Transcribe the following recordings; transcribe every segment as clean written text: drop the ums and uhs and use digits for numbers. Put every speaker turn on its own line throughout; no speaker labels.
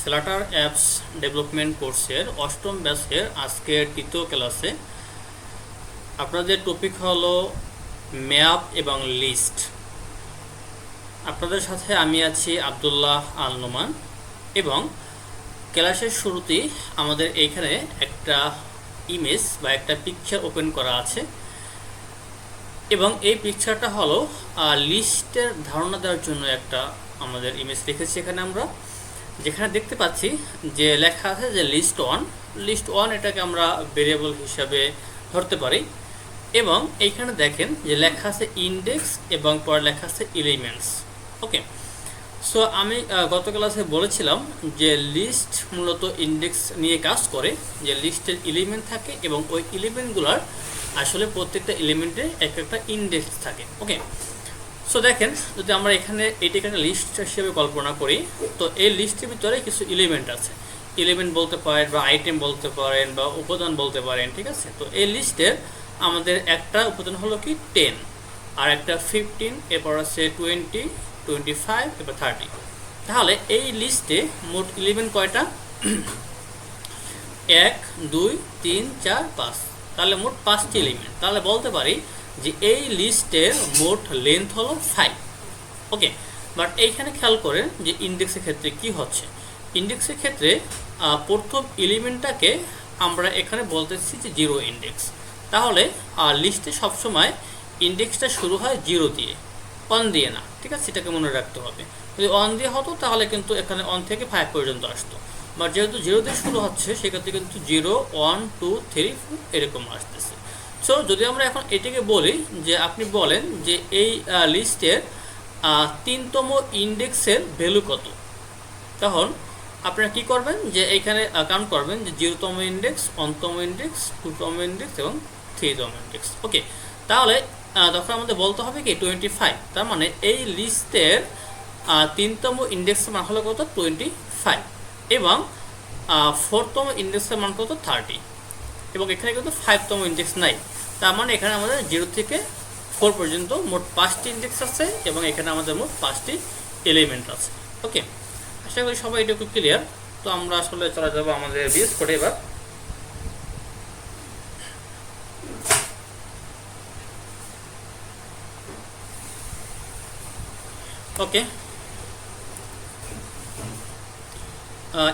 Flutter apps development কোর্সের অষ্টম ব্যাচের আজকের তৃতীয় ক্লাসে আপনাদের টপিক হলো ম্যাপ এবং লিস্ট। আপনাদের সাথে আমি আছি আব্দুল্লাহ আল নোমান এবং ক্লাসের শুরুতেই আমাদের এইখানে একটা ইমেজ বা একটা পিকচার ওপেন করা আছে এবং এই পিকচারটা হলো লিস্টের ধারণা দেওয়ার জন্য একটা আমাদের ইমেজ রেখেছি। এখানে আমরা যেখানে দেখতে পাচ্ছি যে লেখা আছে যে লিস্ট ওয়ান এটাকে আমরা ভেরিয়েবল হিসাবে ধরতে পারি এবং এইখানে দেখেন যে লেখা আছে ইন্ডেক্স এবং পরে লেখা আছে এলিমেন্টস। ওকে, সো আমি গত ক্লাসে বলেছিলাম যে লিস্ট মূলত ইন্ডেক্স নিয়ে কাজ করে, যে লিস্টের এলিমেন্ট থাকে এবং ওই এলিমেন্টগুলোর আসলে প্রত্যেকটা এলিমেন্টে একটা ইন্ডেক্স থাকে। ওকে, সো দেখেন যদি আমরা এটাকে একটা লিস্ট হিসেবে কল্পনা করি, তো এই লিস্টের ভিতরে কিছু এলিমেন্ট আছে। এলিমেন্ট বলতে পারেন বা আইটেম বলতে পারেন বা উপাদান বলতে পারেন, ঠিক আছে। তো এই লিস্টের আমাদের একটা উপাদান হলো কি 10, আর একটা 15, এরপর আছে 20, 25, এরপর 30। তাহলে এই লিস্টে মোট এলিমেন্ট কয়টা? 1, 2, 3, 4, 5, তাহলে মোট 5টি এলিমেন্ট। তাহলে বলতে পারি যে এই লিস্টের মোট লেন্থ হলো 5। ওকে, বাট এইখানে খেয়াল করেন যে ইন্ডেক্সের ক্ষেত্রে কি হচ্ছে। ইন্ডেক্সের ক্ষেত্রে প্রথম এলিমেন্টটাকে আমরা এখানে বলতেছি যে 0 ইন্ডেক্স। তাহলে লিস্টে সবসময় ইন্ডেক্সটা শুরু হয় 0 দিয়ে, 1 দিয়ে না, ঠিক আছে। সেটাকে মনে রাখতে হবে। যদি 1 দিয়ে হতো তাহলে কিন্তু এখানে 1 থেকে 5 পর্যন্ত আসতো, বাট যেহেতু 0 দিয়ে শুরু হচ্ছে সেক্ষেত্রে কিন্তু 0, 1, 2, 3, 4 এরকম আসতেছে। সো যদি আমরা এখন এটাকে বলি যে আপনি বলেন যে এই লিস্টের 3তম ইন্ডেক্সের ভ্যালু কত, তখন আপনারা কি করবেন যে এইখানে কাউন্ট করবেন যে 0তম ইন্ডেক্স, 1তম ইন্ডেক্স, 2তম ইন্ডেক্স এবং 3তম ইন্ডেক্স। ওকে, তাহলে তখন আমাদের বলতে হবে কি 25। তার মানে এই লিস্টের 3তম ইন্ডেক্সের মান হলো কত? 25। এবং 4তম ইন্ডেক্সের মান কত? 30। এবং এখানে কিন্তু 5তম ইন্ডেক্স নাই। তার মানে এখানে আমাদের 0 থেকে 4 পর্যন্ত মোট 5টি ইন্ডেক্স আছে এবং এখানে আমাদের মোট 5টি এলিমেন্ট আছে। ওকে, আশা করি সবাই এটুকু ক্লিয়ার। তো আমরা আসলে চলে যাবো আমাদের বিএস কোডে এবার। ওকে,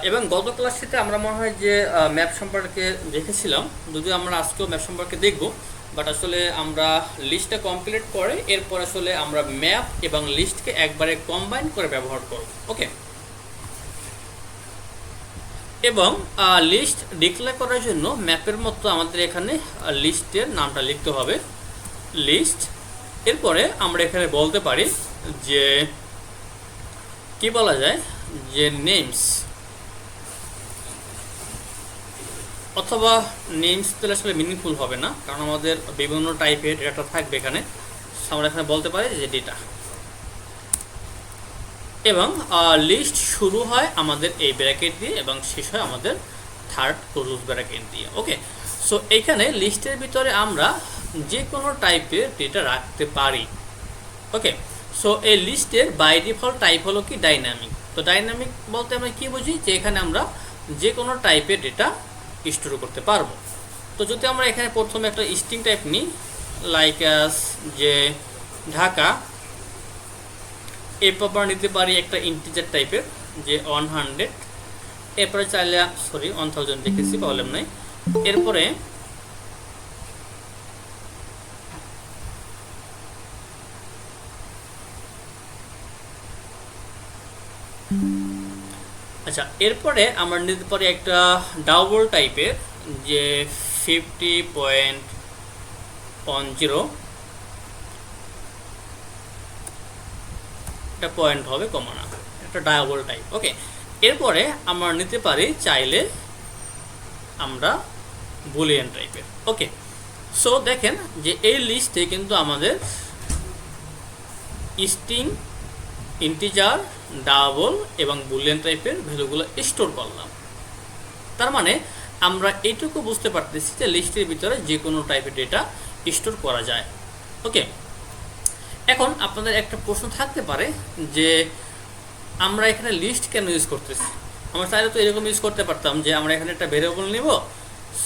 এবং গত ক্লাসটিতে আমরা মনে হয় যে ম্যাপ সম্পর্কে দেখেছিলাম, যদিও আমরা আজকেও ম্যাপ সম্পর্কে দেখব, বাট আসলে আমরা লিস্টটা কমপ্লিট করে এরপর আসলে আমরা ম্যাপ এবং লিস্টকে একবারে কম্বাইন করে ব্যবহার করব। ওকে, এবং লিস্ট ডিক্লেয়ার করার জন্য ম্যাপের মতো আমাদের এখানে লিস্টের নামটা লিখতে হবে, লিস্ট। এরপরে আমরা এখানে বলতে পারি যে কি বলা যায় যে নেমস, অথবা নেমস দিলে আসলে মিনিংফুল হবে না, কারণ আমাদের বিভিন্ন টাইপের ডেটা থাকবে এখানে। আমরা এখানে বলতে পারি যে ডেটা। এবং লিস্ট শুরু হয় আমাদের এই ব্র্যাকেট দিয়ে এবং শেষ হয় আমাদের থার্ড ক্লোজ ব্র্যাকেট দিয়ে। ওকে, সো এইখানে লিস্টের ভিতরে আমরা যে কোনো টাইপের ডেটা রাখতে পারি। ওকে, সো এই লিস্টের বাই ডিফল্ট টাইপ হলো কি ডাইনামিক। তো ডাইনামিক বলতে আমরা কি বুঝি, যে এখানে আমরা যে কোনো টাইপের ডেটা স্টোর করতে পারবো। তো যদি আমরা এখানে প্রথমে একটা স্ট্রিং টাইপ নিই, লাইক যে ঢাকা, এরপর আমরা নিতে পারি একটা ইন্টিজার টাইপের যে 100, এরপরে চাইলে 1000 দেখেছি, প্রবলেম নাই। এরপরে আচ্ছা, এরপরে আমরা নিতে পারি একটা ডাবল টাইপের যে 50.10, একটা পয়েন্ট হবে কমনা, একটা ডাবল টাইপ। ওকে, এরপরে আমরা নিতে পারি চাইলে আমরা বুলিয়ান টাইপের। ওকে, সো দেখেন যে এই লিস্টে কিন্তু আমাদের স্ট্রিং, ইন্টিজার, ডাবল এবং বুলিয়ান টাইপের ভ্যালুগুলো স্টোর করলাম। তার মানে আমরা এইটুকু বুঝতে পারতেছি যে লিস্টের ভিতরে যে কোনো টাইপের ডেটা স্টোর করা যায়। ওকে, এখন আপনাদের একটা প্রশ্ন থাকতে পারে যে আমরা এখানে লিস্ট কেন ইউজ করতেছি। আমরা চাইলে তো এরকম ইউজ করতে পারতাম যে আমরা এখানে একটা ভেরিয়েবল নিব,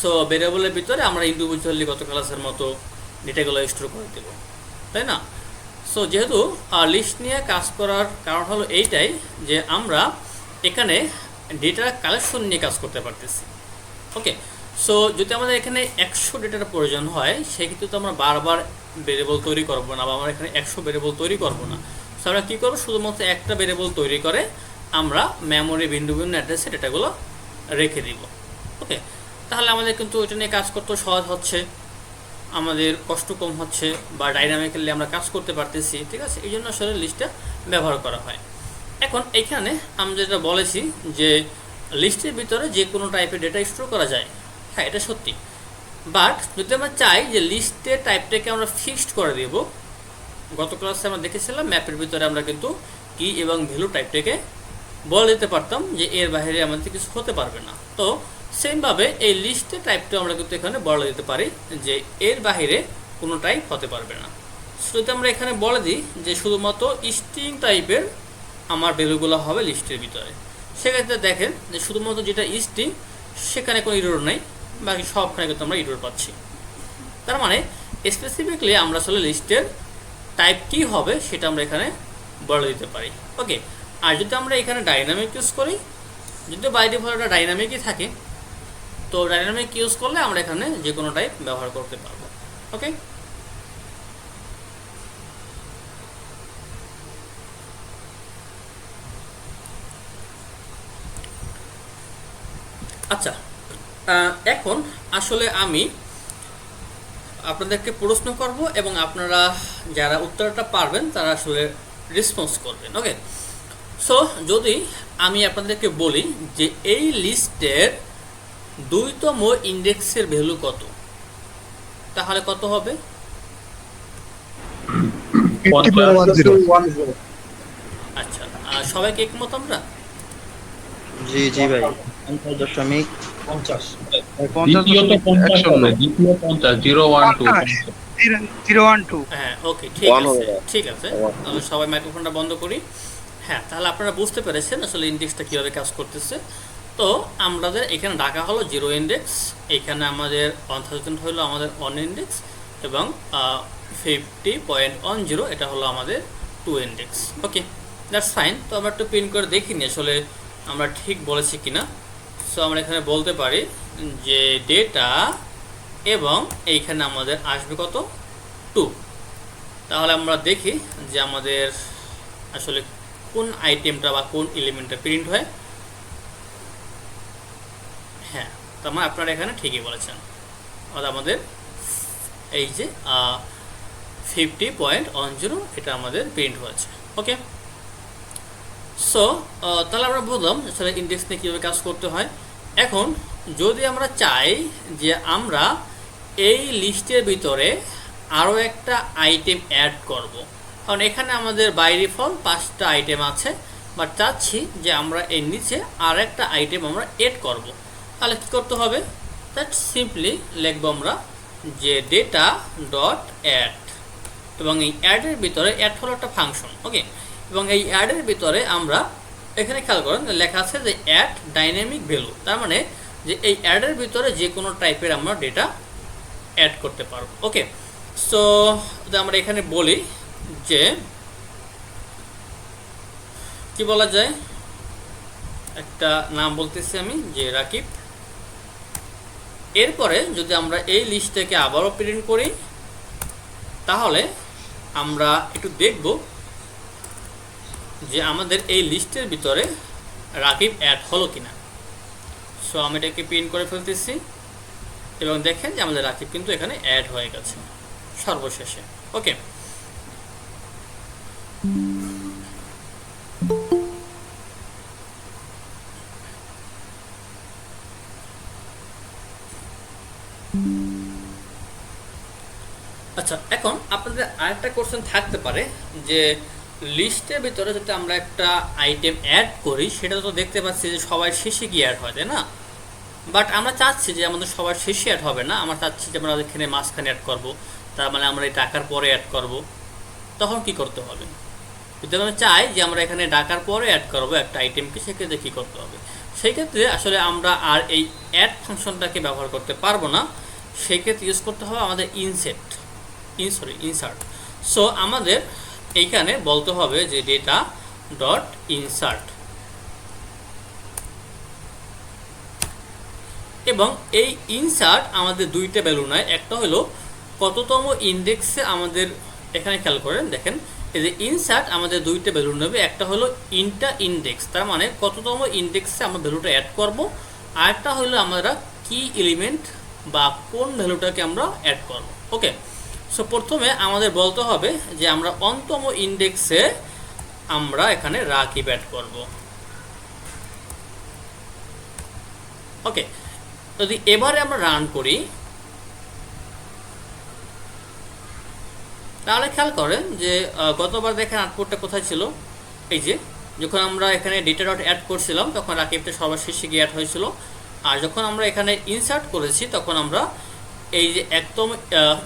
সো ভেরিয়েবলের ভিতরে আমরা ইন্ডিভিজুয়ালি গত ক্লাসের মতো ডেটাগুলো স্টোর করে দেবো, তাই না? সো যেহেতু লিস্ট নিয়ে কাজ করার কারণ হলো এইটাই যে আমরা এখানে ডেটার কালেকশন নিয়ে কাজ করতে পারতেছি। ওকে, সো যদি আমাদের এখানে 100 ডেটার প্রয়োজন হয় সেক্ষেত্রে তো আমরা বারবার ভেরিয়েবল তৈরি করব না, বা আমরা এখানে 100 ভেরিয়েবল তৈরি করব না। সো আমরা কী করবো, শুধুমাত্র একটা ভেরিয়েবল তৈরি করে আমরা মেমোরি ভিন্ন ভিন্ন অ্যাড্রেসে ডেটাগুলো রেখে দিব। ওকে, তাহলে আমাদের কিন্তু এটা নিয়ে কাজ করতে সহজ হচ্ছে, আমাদের কষ্ট কম হচ্ছে, বা ডাইনামিক্যালি আমরা কাজ করতে পারতেছি। ঠিক আছে, এই জন্য আসলে লিস্টটা ব্যবহার করা হয়। এখন এখানে আমরা যেটা বলেছি যে লিস্টের ভিতরে যে কোনো টাইপের ডেটা স্টোর করা যায়, হ্যাঁ এটা সত্যি। বাট যদি আমরা চাই যে লিস্টের টাইপটাকে আমরা ফিক্সড করে দেব, গত ক্লাসে আমরা দেখেছিলাম ম্যাপের ভিতরে আমরা কিন্তু কি এবং ভ্যালু টাইপটাকে বলে দিতে পারতাম যে এর বাইরে আমাদের কিছু হতে পারবে না। তো সেমভাবে এই লিস্টের টাইপটা আমরা কিন্তু এখানে বলে দিতে পারি যে এর বাইরে কোনো টাইপ হতে পারবে না। যদি আমরা এখানে বলে দিই যে শুধুমাত্র স্ট্রিং টাইপের আমার ভ্যালুগুলো হবে লিস্টের ভিতরে, সেক্ষেত্রে দেখেন যে শুধুমাত্র যেটা স্ট্রিং সেখানে কোনো ইরর নেই, বাকি সবখানে কিন্তু আমরা ইরর পাচ্ছি। তার মানে স্পেসিফিকলি আমরা আসলে লিস্টের টাইপ কী হবে সেটা আমরা এখানে বলে দিতে পারি। ওকে, আর যদি আমরা এখানে ডাইনামিক ইউজ করি, যদি বাই ডিফল্ট এটা ডাইনামিকই থাকে, তো ডাইনামিক ইউজ করলে আমরা এখানে যে কোনো টাইপ ব্যবহার করতে পারবো। ওকে, আচ্ছা, এখন আসলে আমি আপনাদেরকে প্রশ্ন করব এবং আপনারা যারা উত্তরটা পারবেন তারা আসলে রেসপন্স করবেন। ওকে, সো যদি আমি আপনাদেরকে বলি যে এই লিস্টের 2তম ইন্ডেক্সের ভ্যালু কত, তাহলে কত হবে? আচ্ছা, সবাইকে একমত আমরা?
জি জি ভাই 50.50
দ্বিতীয়ত 50 হবে, দ্বিতীয় 50 012
হ্যাঁ, ওকে, ঠিক আছে, ঠিক আছে। তাহলে সবাই মাইক্রোফোনটা বন্ধ করি। হ্যাঁ, তাহলে আপনারা বুঝতে পেরেছেন আসলে ইন্ডেক্সটা কীভাবে কাজ করতেছে। তো আমাদের এখানে ডাকা হলো 0 ইন্ডেক্স, এখানে আমাদের 1000 হলো আমাদের 1 ইন্ডেক্স, এবং 50.10 এটা হলো আমাদের 2 ইন্ডেক্স। Okay, that's fine. তো আমরা একটু প্রিন্ট করে দেখিনি আসলে আমরা ঠিক বলেছি কিনা। সো আমরা এখানে বলতে পারি যে ডেটা, এবং এইখানে আমাদের আসবে কত, 2। তাহলে আমরা দেখি যে আমাদের আসলে কোন আইটেমটা বা কোন এলিমেন্টটা প্রিন্ট হয়। হ্যাঁ, তার মানে আপনারা এখানে ঠিকই বলেছেন, আমাদের এই যে 50.10 এটা আমাদের প্রিন্ট হয়েছে। ওকে, সো তাহলে আমরা বুঝলাম আসলে ইন্ডেক্স নিয়ে কীভাবে কাজ করতে হয়। এখন যদি আমরা চাই যে আমরা এই লিস্টের ভিতরে আরও একটা আইটেম অ্যাড করব, কারণ এখানে আমাদের বাই ডিফল্ট 5টা আইটেম আছে, বাট চাচ্ছি যে আমরা এর নিচে আর একটা আইটেম আমরা অ্যাড করব, তাহলে কী করতে হবে? দ্যাট সিম্পলি লিখব আমরা যে ডেটা ডট অ্যাড, এবং এই অ্যাডের ভিতরে অ্যাড হলো একটা ফাংশন। ওকে, এবং এই অ্যাডের ভিতরে আমরা এখানে খেয়াল করেন লেখা আছে যে অ্যাড ডাইনামিক ভ্যালু, তার মানে যে এই অ্যাডের ভিতরে যে কোনো টাইপের আমরা ডেটা অ্যাড করতে পারবো। ওকে, সো যদি আমরা এখানে বলি যে কি বলা যায়, একটা নাম বলতেছি আমি যে রাকিব, এরপরে যদি আমরা এই লিস্টটাকে আবারও প্রিন্ট করি তাহলে আমরা একটু দেখব যে আমাদের এই লিস্টের ভিতরে রাকিব অ্যাড হলো কিনা। সো আমি এটাকে প্রিন্ট করে ফেলতেছি, এবং দেখেন যে আমাদের রাকিব কিন্তু এখানে অ্যাড হয়ে গেছে সর্বশেষে। ওকে, আচ্ছা, এখন আপনাদের আরেকটা কোশ্চেন থাকতে পারে যে লিস্টের ভিতরে যদি আমরা একটা আইটেম অ্যাড করি সেটা তো দেখতে পাচ্ছি যে সবার শেষে গিয়ে অ্যাড হয়, তাই না? বাট আমরা চাচ্ছি যে আমাদের সবার শেষে অ্যাড হবে না, আমরা চাচ্ছি যে আমরা এখানে মাঝখানে অ্যাড করব, তার মানে আমরা এই টাকার পরে অ্যাড করব। তখন কি করতে হবে? যদি আমরা চাই যে আমরা এখানে ডাকার পরে অ্যাড করবো একটা আইটেমকে, সেক্ষেত্রে কী করতে হবে? সেই ক্ষেত্রে আসলে আমরা আর এই অ্যাড ফাংশনটাকে ব্যবহার করতে পারবো না, সেই ক্ষেত্রে ইউজ করতে হবে আমাদের ইনসার্ট। সো আমাদের এইখানে বলতে হবে যে ডেটা ডট ইনসার্ট, এবং এই ইনসার্ট আমাদের দুইটা ভ্যালু নেয়। একটা হলো কততম ইন্ডেক্সে আমাদের, এখানে খেয়াল করেন দেখেন এই যে ইনসার্ট আমাদের দুইটা ভ্যালু নেবে, একটা হলো ইন্টা ইন্ডেক্স, তার মানে কততম ইন্ডেক্সে আমরা ভ্যালুটা অ্যাড করব, আর একটা হলো আমরা কি এলিমেন্ট বা কোন ভ্যালুটাকে আমরা অ্যাড করব। ওকে, সো প্রথমে আমাদের বলতে হবে যে আমরা অনতম ইন্ডেক্সে আমরা এখানে রাকিব অ্যাড করব। ওকে, যদি এবারে আমরা রান করি তাহলে খেয়াল করেন যে গতবার দেখেন আউটপুটটা কোথায় ছিল, এই যে যখন আমরা এখানে ডেটা ডট অ্যাড করছিলাম তখন রাকিবটা সবার শেষে গিয়ে অ্যাড হয়েছিল, আর যখন আমরা এখানে ইনসার্ট করেছি তখন আমরা এই যে একদম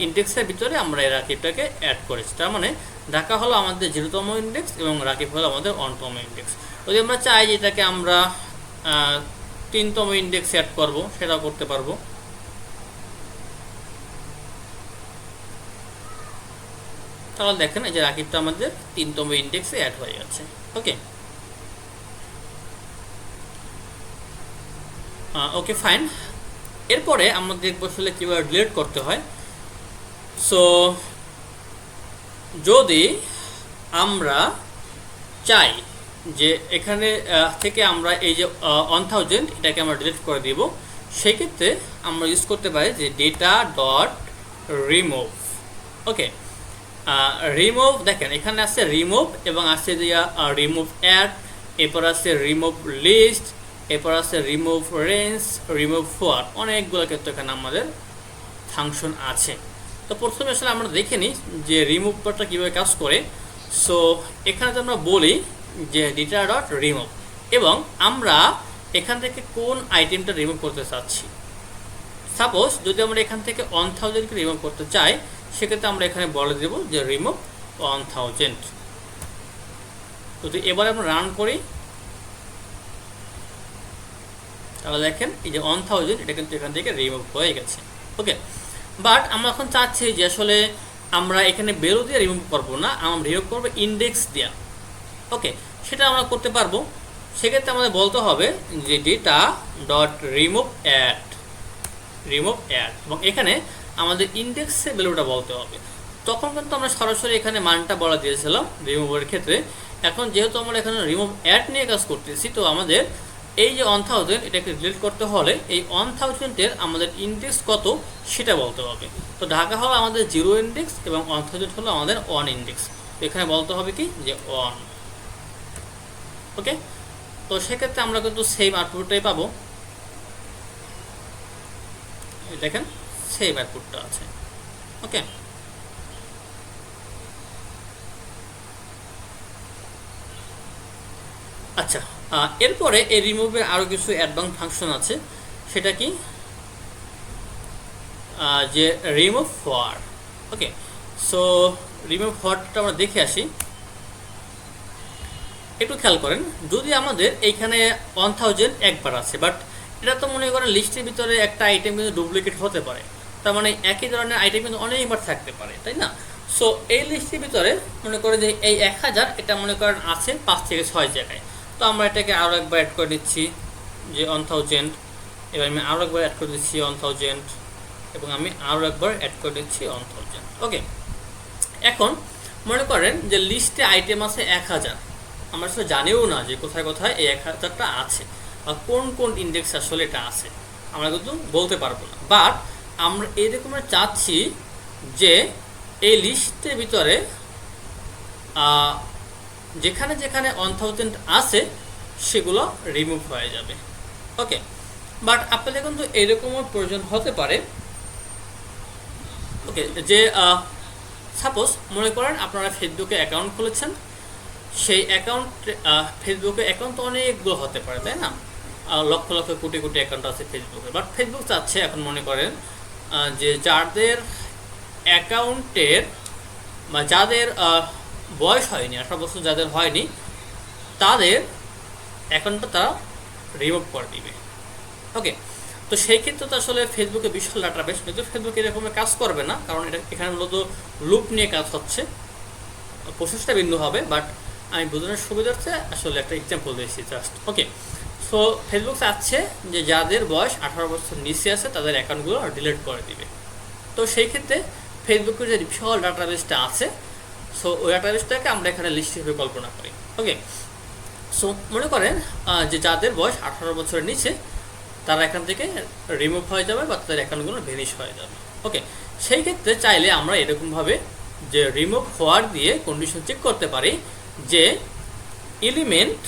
ইন্ডেক্সের ভিতরে আমরা এই রাকিবটাকে অ্যাড করেছি। তার মানে ঢাকা হলো আমাদের 0তম ইন্ডেক্স এবং রাকিব হলো আমাদের 1তম ইন্ডেক্স। যদি আমরা চাই যে এটাকে আমরা 3তম ইন্ডেক্সে অ্যাড করব, সেটাও করতে পারবো। তাহলে দেখেন এই যে রাকিবটা আমাদের 3তম ইন্ডেক্সে অ্যাড হয়ে গেছে। ওকে, ওকে ফাইন। এরপরে আমরা দেখবো আসলে কীভাবে ডিলিট করতে হয়। সো যদি আমরা চাই যে এখানে থেকে আমরা এই যে 1000 এটাকে আমরা ডিলিট করে দিব, সেই ক্ষেত্রে আমরা ইউজ করতে পারি যে ডেটা ডট রিমুভ। ওকে, রিমুভ দেখেন এখানে আছে রিমুভ এবং আছে যে রিমুভ অ্যাড, এরপর আছে রিমুভ লিস্ট, এরপর আছে রিমুভ রেঞ্জ, রিমুভ ফর, অনেকগুলো ক্ষেত্রে এখানে আমাদের ফাংশন আছে। তো প্রথমে আসলে আমরা দেখে নিই যে রিমুভটা কীভাবে কাজ করে। সো এখানে তো আমরা বলি যে ডেটা ডট রিমুভ, এবং আমরা এখান থেকে কোন আইটেমটা রিমুভ করতে চাচ্ছি। সাপোজ যদি আমরা এখান থেকে 1000কে রিমুভ করতে চাই, সেক্ষেত্রে আমরা এখানে বলে দেব যে রিমুভ 1000। যদি এবার আমরা রান করি তাহলে দেখেন এই যে 1000 এটা কিন্তু এখান থেকে রিমুভ হয়ে গেছে। ওকে, বাট আমরা এখন চাচ্ছি যে আসলে আমরা এখানে ভ্যালু দিয়ে রিমুভ করবো না, আমরা রিমুভ করবো ইন্ডেক্স দিয়া। ওকে, সেটা আমরা করতে পারবো। সেক্ষেত্রে আমাদের বলতে হবে যে ডেটা ডট রিমুভ অ্যাড, এবং এখানে আমাদের ইন্ডেক্সের ভ্যালুটা বলতে হবে। তখন কিন্তু আমরা সরাসরি এখানে মানটা বলা দিয়েছিলাম রিমুভের ক্ষেত্রে। এখন যেহেতু আমরা এখানে রিমুভ অ্যাড নিয়ে কাজ করতেছি, তো আমাদের এই যে 1000 এটাকে ডিলিট করতে হলে এই 1000-এর আমাদের ইন্ডেক্স কত সেটা বলতে হবে। তো ঢাকা হলো আমাদের 0 ইন্ডেক্স এবং 1000 হলো আমাদের 1 ইন্ডেক্স। তো এখানে বলতে হবে কি যে 1। ওকে, তো সেক্ষেত্রে আমরা কিন্তু সেম আউটপুটটাই পাবো। দেখেন সেম আউটপুটটা আছে। ওকে, আচ্ছা, এরপরে এই রিমুভের আরও কিছু অ্যাডভান্স ফাংশন আছে। সেটা কি যে remove for. Okay, so remove ফরটা আমরা দেখে আসি। একটু খেয়াল করেন, যদি আমাদের এইখানে 1000 একবার আছে, বাট এটা তো মনে করেন লিস্টের ভিতরে একটা আইটেম কিন্তু ডুপ্লিকেট হতে পারে, তার মানে একই ধরনের আইটেম কিন্তু অনেকবার থাকতে পারে, তাই না? সো এই লিস্টের ভিতরে মনে করে যে এই 1000 এটা মনে করেন আছে 5 থেকে 6 জায়গায়। তো আমরা এটাকে আরও একবার অ্যাড করে দিচ্ছি যে 1000, এবার আমি আরও একবার অ্যাড করে দিচ্ছি 1000, এবং আমি আরও একবার অ্যাড করে দিচ্ছি 1000। ওকে, এখন মনে করেন যে লিস্টে আইটেম আছে 1000, আমরা আসলে জানিও না যে কোথায় কোথায় এই 1000টা আছে বা কোন কোন ইন্ডেক্স আসলে এটা আছে, আমরা কিন্তু বলতে পারবো না। বাট আমরা এরকম চাচ্ছি যে এই লিস্টের ভিতরে যেখানে যেখানে 1000 আছে সেগুলো রিমুভ হয়ে যাবে। ওকে, বাট আপনাদের কিন্তু এরকমও প্রয়োজন হতে পারে। ওকে, যে সাপোজ মনে করেন আপনারা ফেসবুকে অ্যাকাউন্ট খুলেছেন, সেই অ্যাকাউন্ট ফেসবুকে অ্যাকাউন্ট তো অনেকগুলো হতে পারে, তাই না? লক্ষ লক্ষ কোটি কোটি অ্যাকাউন্ট আছে ফেসবুকে। বাট ফেসবুক চাচ্ছে এখন মনে করেন যে যাদের অ্যাকাউন্টের বা যাদের বয়স হয়নি, 18 বছর যাদের হয়নি, তাদের অ্যাকাউন্টটা তারা রিমুভ করে দিবে। ওকে, তো সেই ক্ষেত্রে তো আসলে ফেসবুকে বিশাল ডাটাবেস, কিন্তু ফেসবুক এরকম কাজ করবে না, কারণ এটা এখানে মূলত লুপ নিয়ে কাজ হচ্ছে, প্রসেসটা ভিন্ন হবে, বাট আমি বোঝানোর সুবিধার্থে আসলে একটা এক্সাম্পল দিয়েছি জাস্ট। ওকে, সো ফেসবুক চাচ্ছে যে যাদের বয়স 18 বছর নিচে আছে তাদের অ্যাকাউন্টগুলো ডিলিট করে দিবে। তো সেই ক্ষেত্রে ফেসবুকের যে বিশাল ডাটাবেসটা আছে, সো ওই ডাটাবেসটাকে আমরা এখানে লিস্ট হিসেবে কল্পনা করি। ওকে, সো মনে করেন যে যাদের বয়স 18 বছরের নিচে তারা এখান থেকে রিমুভ হয়ে যাবে বা তাদের অ্যাকাউন্টগুলো ভ্যানিশ হয়ে যাবে। ওকে, সেই ক্ষেত্রে চাইলে আমরা এরকমভাবে যে রিমুভ হওয়ার দিয়ে কন্ডিশন চেক করতে পারি যে এলিমেন্ট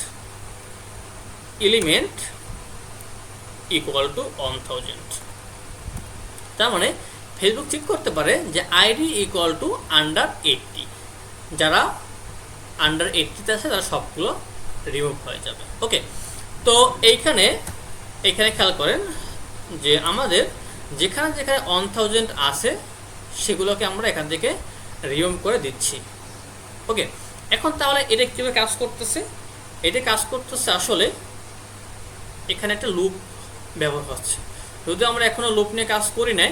ইকুয়াল টু 1000। তার মানে ফেসবুক চেক করতে পারে যে আইডি ইকুয়াল টু আন্ডার 80, যারা আন্ডার 80-তে আছে তারা সবগুলো রিমুভ হয়ে যাবে। ওকে, তো এইখানে খেয়াল করেন যে আমাদের যেখানে 1000 আছে সেগুলোকে আমরা এখান থেকে রিমুভ করে দিচ্ছি। ওকে, এখন তাহলে এটা কীভাবে কাজ করতেছে? এটা কাজ করতেছে আসলে এখানে একটা লুপ ব্যবহার হচ্ছে। যদিও আমরা এখনও লুপ নিয়ে কাজ করি নাই,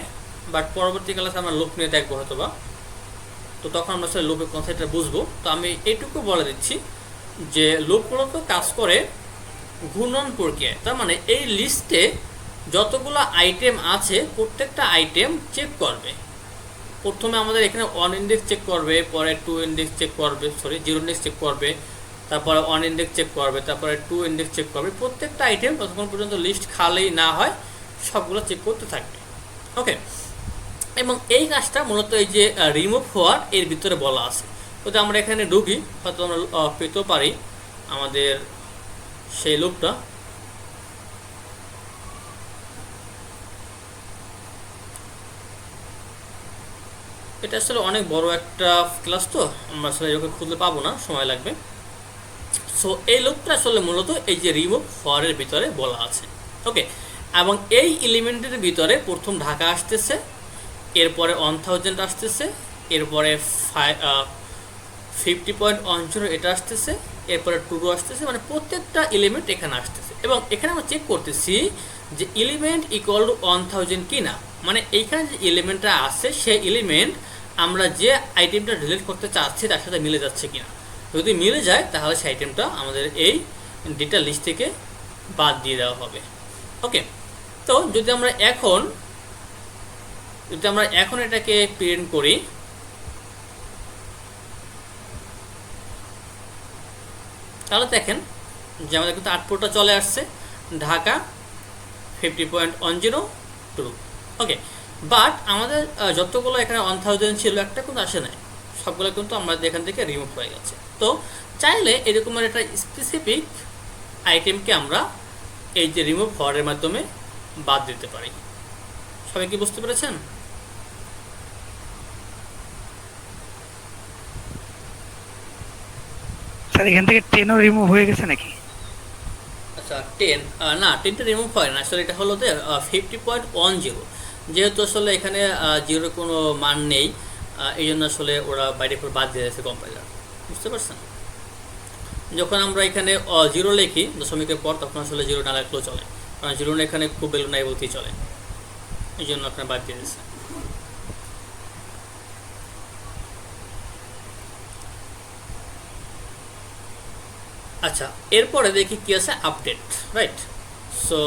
বাট পরবর্তীকালে আমরা লুপ নিয়ে দেখবো হয়তো বা, তো তখন আমরা আসলে লুপের কনসেপ্টটা বুঝবো। তো আমি এইটুকু বলে দিচ্ছি যে লুপ মূলত কাজ করে ঘূর্ণন প্রক্রিয়ায়। তার মানে এই লিস্টে যতগুলো আইটেম আছে প্রত্যেকটা আইটেম চেক করবে। প্রথমে আমাদের এখানে 1 ইন্ডেক্স চেক করবে, পরে 2 ইন্ডেক্স চেক করবে, 0 ইন্ডেক্স চেক করবে, তারপরে 1 ইন্ডেক্স চেক করবে, তারপরে 2 ইন্ডেক্স চেক করবে। প্রত্যেকটা আইটেম যতক্ষণ পর্যন্ত লিস্ট খালি না হয় সবগুলো চেক করতে থাকবে। ওকে, এবং এই কাজটা মূলত এই যে রিমুভ হওয়ার এর ভিতরে বলা আছে। যদি আমরা এখানে ঢুকি হয়তো আমরা পেতেও পারি আমাদের সেই লুপটা। এটা আসলে অনেক বড় একটা ক্লাস, তো আমরা আসলে এরকম খুঁজে পাবো না, সময় লাগবে। সো এই লুপটা আসলে মূলত এই যে রিমুভ হওয়ারের ভিতরে বলা আছে। ওকে, এবং এই এলিমেন্টের ভিতরে প্রথম ঢাকা আসতেছে, এরপরে 1000 আসতেছে, এরপরে 50.10 এটা আসতেছে, এরপরে 2 আসতেছে, মানে প্রত্যেকটা এলিমেন্ট এখানে আসতেছে। এবং এখানে আমরা চেক করতেছি যে এলিমেন্ট ইকুয়াল টু 1000 কি না, মানে এইখানে যে এলিমেন্টটা আছে সেই এলিমেন্ট আমরা যে আইটেমটা ডিলিট করতে চাচ্ছি তার সাথে মিলে যাচ্ছে কিনা। যদি মিলে যায় তাহলে সেই আইটেমটা আমাদের এই ডেটা লিস্ট থেকে বাদ দিয়ে দেওয়া হবে। ওকে, তো যদি আমরা এখন এটাকে প্রিন্ট করি, তাহলে দেখেন যে আমাদের কিন্তু আউটপুটটা চলে আসছে ঢাকা 50.10 ওকে, বাট আমাদের যতগুলো এখানে 1000 ছিল একটা কিন্তু আসে নাই, সবগুলো কিন্তু আমাদের এখান থেকে রিমুভ হয়ে গেছে। তো চাইলে এরকমের একটা স্পেসিফিক আইটেমকে আমরা এই যে রিমুভ হওয়ারের মাধ্যমে বাদ দিতে পারি। সবাই কি বুঝতে পেরেছেন?
স্যার এখান থেকে 10ও রিমুভ হয়ে গেছে নাকি?
আচ্ছা, 10 না, 10টা রিমুভ হয় না, আসলে এটা হলো 50.10, যেহেতু আসলে এখানে জিরোর কোনো মান নেই, এই জন্য আসলে ওরা বাইরে করে বাদ দিয়ে দিয়েছে কম্পাইলার। বুঝতে পারছেন? যখন আমরা এখানে 0 লিখি দশমিকের পর, তখন আসলে 0 না লিখলেও চলে, কারণ 0 এখানে খুব ভ্যালু নাই বলতেই চলে, এই জন্য আপনার বাদ দিয়ে দিয়েছে। আচ্ছা, এরপরে দেখি কি আছে, আপডেট, রাইট? সো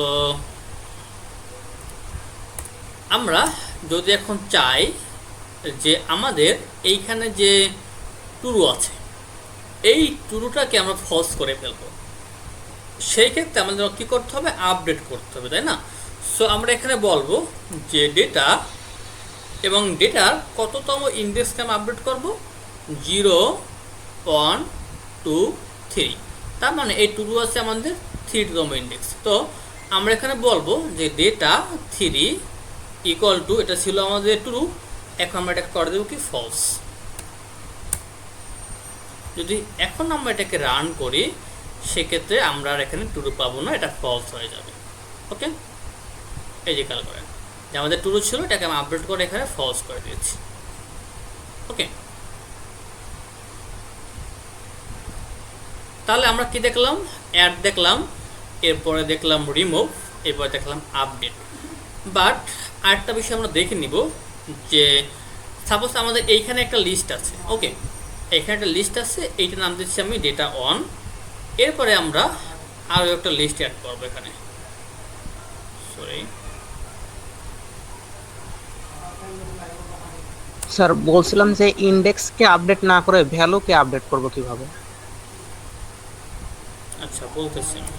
আমরা যদি এখন চাই যে আমাদের এইখানে যে টুরু আছে এই টুরুটাকে আমরা ফলস করে ফেলবো, সেই ক্ষেত্রে আমাদের কী করতে হবে, আপডেট করতে হবে, তাই না? সো আমরা এখানে বলবো যে ডেটা, এবং ডেটার কততম ইন্ডেক্সকে আমরা আপডেট করব, 0, 1, 2, 3। তার মানে এই টুরু আছে আমাদের 3তম ইন্ডেক্স। তো আমরা এখানে বলবো যে ডেটা 3 ইকুয়াল টু, এটা ছিল আমাদের ট্রু, এখন আমরা এটাকে করে দেবো কি, ফলস। যদি এখন আমরা এটাকে রান করি সেক্ষেত্রে আমরা আর এখানে ট্রু পাবো না, এটা ফলস হয়ে যাবে। ওকে, এই যে খেয়াল করেন যে আমাদের ট্রু ছিল, এটাকে আমি আপডেট করে এখানে ফলস করে দিয়েছি। ওকে, তাহলে আমরা কি দেখলাম, অ্যাড দেখলাম, এরপরে দেখলাম রিমুভ, এরপরে দেখলাম আপডেট। বাট আরেকটা বিষয় আমরা দেখে নিব যে সাপোজ আমাদের এইখানে একটা লিস্ট আছে, ওকে, এখানে একটা লিস্ট আছে, এইটার নাম দিচ্ছি আমি ডেটা অন। এরপরে আমরা আরও একটা লিস্ট অ্যাড করবো এখানে, সরি
স্যার বলছিলাম যে ইন্ডেক্সকে আপডেট না করে ভ্যালুকে আপডেট করব কিভাবে?
আচ্ছা বলতেছি আমি।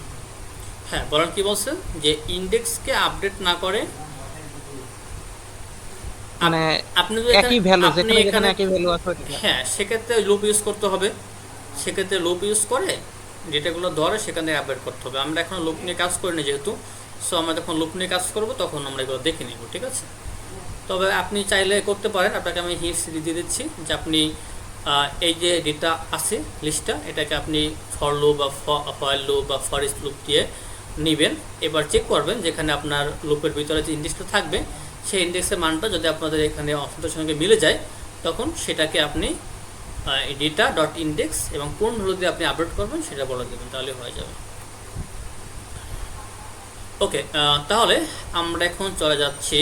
হ্যাঁ বলেন কি বলছেন যে ইন্ডেক্সকে আপডেট না করে
মানে
আপনি তো এখানে
একই ভ্যালু
আপনি
যেখানে যেখানে
এখানে
একই ভ্যালু আছে ওইটা।
হ্যাঁ সেক্ষেত্রে লুপ ইউজ করতে হবে, সেক্ষেত্রে লুপ ইউজ করে ডেটাগুলো ধরে সেখান থেকে আপডেট করতে হবে। আমরা এখন লুপ নিয়ে কাজ করিনি যেহেতু, সো আমরা যখন লুপ নিয়ে কাজ করব তখন আমরা এগুলো দেখে নিব, ঠিক আছে। তবে আপনি চাইলে করতে পারেন, আপনাকে আমি হিন্টস দিয়ে দিচ্ছি যে আপনি এই যে ডেটা আছে লিস্টটা, এটাকে আপনি ফর লুপ বা ফয়েল লুপ বা ফর ইচ লুপ দিয়ে নেবেন। এবার চেক করবেন যেখানে আপনার লুপের ভিতরে যে ইন্ডেক্সটা থাকবে সেই ইন্ডেক্সের মানটা যদি আপনাদের এখানে অপশনটার সঙ্গে মিলে যায় তখন সেটাকে আপনি ডেটা ডট ইন্ডেক্স এবং কোন ভ্যালু দিয়ে আপনি আপডেট করবেন সেটা বলে দেবেন, তাহলে হয়ে যাবে। ওকে, তাহলে আমরা এখন চলে যাচ্ছি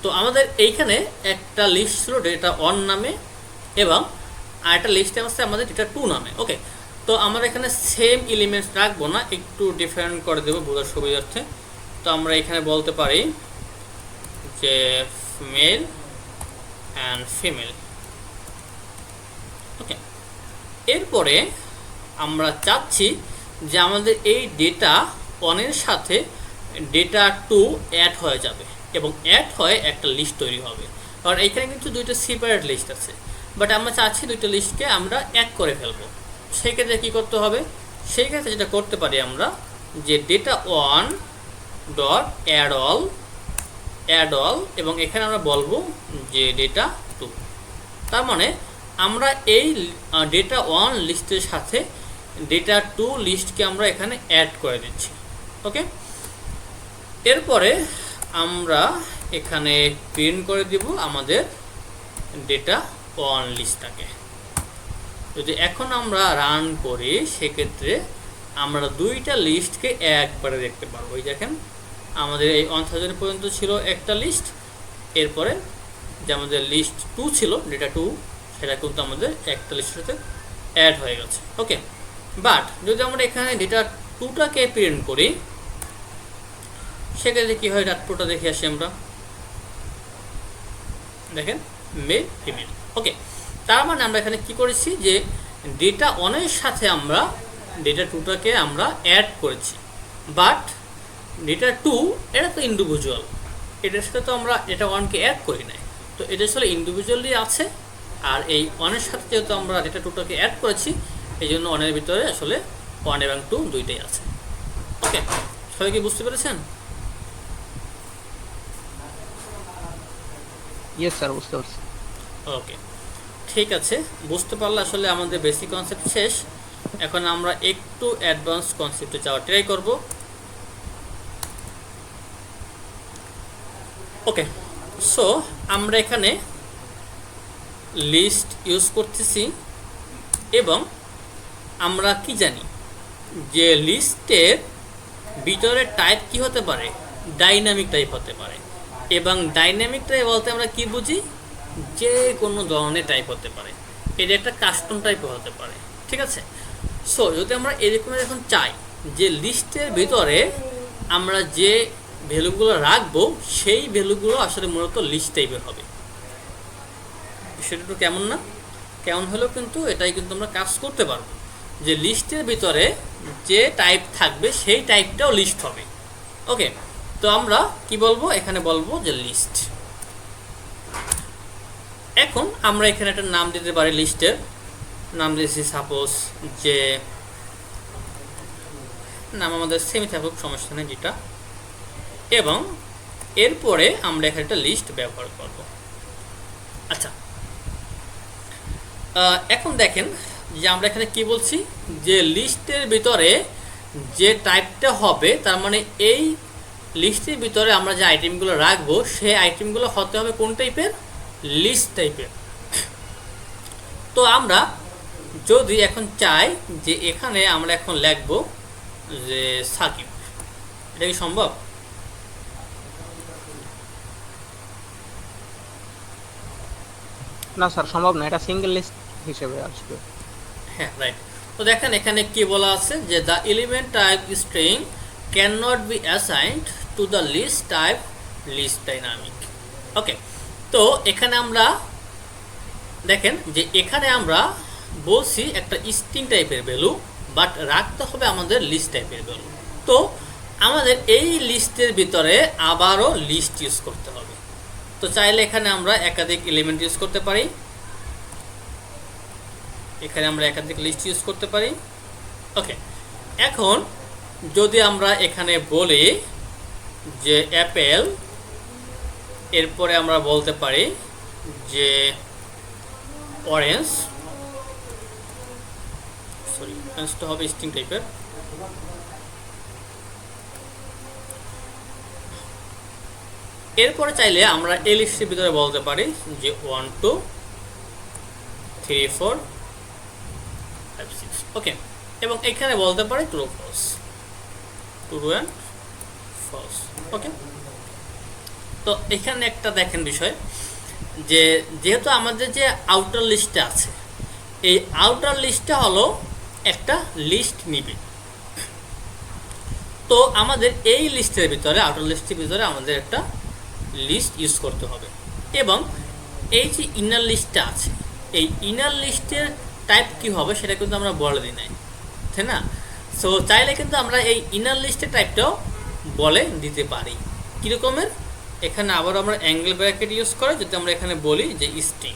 তো আমাদের এইখানে একটা লিস্ট ছিল ডেটা অন নামে এবং আরেকটা লিস্টে আছে আমাদের ডেটা টু নামে, ওকে। তো আমরা এখানে সেম এলিমেন্টস রাখবো না, একটু ডিফারেন্ট করে দেবো বোঝার সুবিধার্থে। তো আমরা এখানে বলতে পারি যে মেল অ্যান্ড ফিমেল, ওকে। এরপরে আমরা চাচ্ছি যে আমাদের এই ডেটা অনের সাথে ডেটা টু অ্যাড হয়ে যাবে এবং অ্যাড হয়ে একটা লিস্ট তৈরি হবে, কারণ এইখানে কিন্তু দুইটা সেপারেট লিস্ট আছে, বাট আমরা চাচ্ছি দুইটা লিস্টকে আমরা অ্যাড করে ফেলবো। সেই ক্ষেত্রে কী করতে হবে, সেই ক্ষেত্রে যেটা করতে পারি আমরা যে data one dot add all এবং এখানে আমরা বলবো যে ডেটা টু। তার মানে আমরা এই ডেটা ওয়ান লিস্টের সাথে ডেটা টু লিস্টকে আমরা এখানে অ্যাড করে দিচ্ছি, ওকে। এরপরে আমরা এখানে প্রিন্ট করে দিব আমাদের ডেটা ওয়ান লিস্টটাকে। যদি এখন আমরা রান করি সেক্ষেত্রে আমরা দুইটা লিস্টকে একবারে দেখতে পারবো। এই দেখেন আমাদের এই 1000 পর্যন্ত ছিল একটা লিস্ট, এরপরে যে আমাদের লিস্ট টু ছিল ডেটা টু সেটা কিন্তু আমাদের একটা লিস্টের সাথে অ্যাড হয়ে গেছে, ওকে। বাট যদি আমরা এখানে ডেটা টুটাকে প্রিন্ট করি সেক্ষেত্রে কী হয়, ডেটা টুটা দেখে আসি আমরা, দেখেন মেল ফিমেল, ওকে। তার মানে আমরা এখানে কি করেছি যে ডেটা ওয়ানের সাথে আমরা ডেটা টুটাকে আমরা অ্যাড করেছি, বাট ডেটা টু এটা তো ইন্ডিভিজুয়াল, এটার সাথে তো আমরা ডেটা ওয়ানকে অ্যাড করি নাই, তো এটা আসলে ইন্ডিভিজুয়ালি আছে। আর এই ওয়ানের সাথে যেহেতু আমরা ডেটা টুটাকে অ্যাড করেছি এই জন্য ওয়ানের ভিতরে আসলে ওয়ান এবং টু দুইটাই আছে, ওকে। সবাই কি বুঝতে পেরেছেন?
ইয়েস স্যার, বুঝতে পারছি।
ওকে ঠিক আছে, বুঝতে পারলে আসলে আমাদের বেসিক কনসেপ্ট শেষ। এখন আমরা একটু অ্যাডভান্স কনসেপ্টে যাওয়ার ট্রাই করব, ওকে। সো আমরা এখানে লিস্ট ইউজ করতেছি এবং আমরা কি জানি যে লিস্টের ভিতরে টাইপ কি হতে পারে, ডাইনামিক টাইপ হতে পারে, এবং ডাইনামিক টাইপ বলতে আমরা কি বুঝি, যে কোনো ধরনের টাইপ হতে পারে, এটা একটা কাস্টম টাইপও হতে পারে, ঠিক আছে। সো যদি আমরা এরকম এখন চাই যে লিস্টের ভিতরে আমরা যে ভ্যালুগুলো রাখবো সেই ভ্যালুগুলো আসলে মূলত লিস্ট টাইপের হবে, সেটা তো কেমন না, কেমন হলেও কিন্তু এটাই কিন্তু আমরা কাজ করতে পারবো যে লিস্টের ভিতরে যে টাইপ থাকবে সেই টাইপটাও লিস্ট হবে, ওকে। তো আমরা কি বলবো, এখানে বলবো যে লিস্ট। এখন আমরা এখানে একটা নাম দিতে পারি, লিস্টের নাম দিয়েছি সাপোজ যে নাম আমাদের সেমি থাকুক, সমস্যা নেই যেটা, এবং এরপরে আমরা এখানে একটা লিস্ট ব্যবহার করব। আচ্ছা এখন দেখেন যে আমরা এখানে কি বলছি যে লিস্টের ভিতরে যে টাইপটা হবে, তার মানে এই লিস্টের ভিতরে আমরা যে আইটেমগুলো রাখবো সেই আইটেমগুলো হতে হবে কোন টাইপের, লিস্ট টাইপের। তো আমরা যদি এখন চাই যে এখানে আমরা এখন লিখব যে সাকিব, এটা কি সম্ভব?
না স্যার সম্ভব না, এটা সিঙ্গেল লিস্ট হিসেবে আসবে।
হ্যাঁ, রাইট। তো দেখেন এখানে কি বলা আছে যে the element type string can not be assigned to the list type list dynamic. Okay, তো এখানে আমরা দেখেন যে এখানে আমরা বলছি একটা স্ট্রিং টাইপের ভ্যালু, বাট রাখতে হবে আমাদের লিস্ট টাইপের ভ্যালু। তো আমাদের এই লিস্টের ভিতরে আবারও লিস্ট ইউজ করতে হবে। তো চাইলে এখানে আমরা একাধিক এলিমেন্ট ইউজ করতে পারি, এখানে আমরা একাধিক লিস্ট ইউজ করতে পারি। ওকে, এখন যদি আমরা এখানে বলি যে অ্যাপেল, এরপরে আমরা বলতে পারি যে অরেঞ্জ, সরি অরেঞ্জটা হবে স্ট্রিং টাইপের। এরপরে চাইলে আমরা এই লিস্টের ভিতরে বলতে পারি যে 1 2 3 4 5 6। ওকে, এবং এখানে বলতে পারি true false, true and false. Okay, তো এখানে একটা দেখেন বিষয় যে যেহেতু আমাদের যে আউটার লিস্টটা আছে, এই আউটার লিস্টটা হলো একটা লিস্ট নিবে। তো আমাদের এই লিস্টের ভিতরে, আউটার লিস্টের ভিতরে আমাদের একটা লিস্ট ইউজ করতে হবে। এবং এই যে ইনার লিস্টটা আছে, এই ইনার লিস্টের টাইপ কি হবে সেটা কিন্তু আমরা বলে দিই নাই, তাই না? সো চাইলে কিন্তু আমরা এই ইনার লিস্টের টাইপটাও বলে দিতে পারি। কীরকমের? এখানে আবার আমরা অ্যাঙ্গেল ব্র্যাকেট ইউজ করে যদি আমরা এখানে বলি যে স্ট্রিং,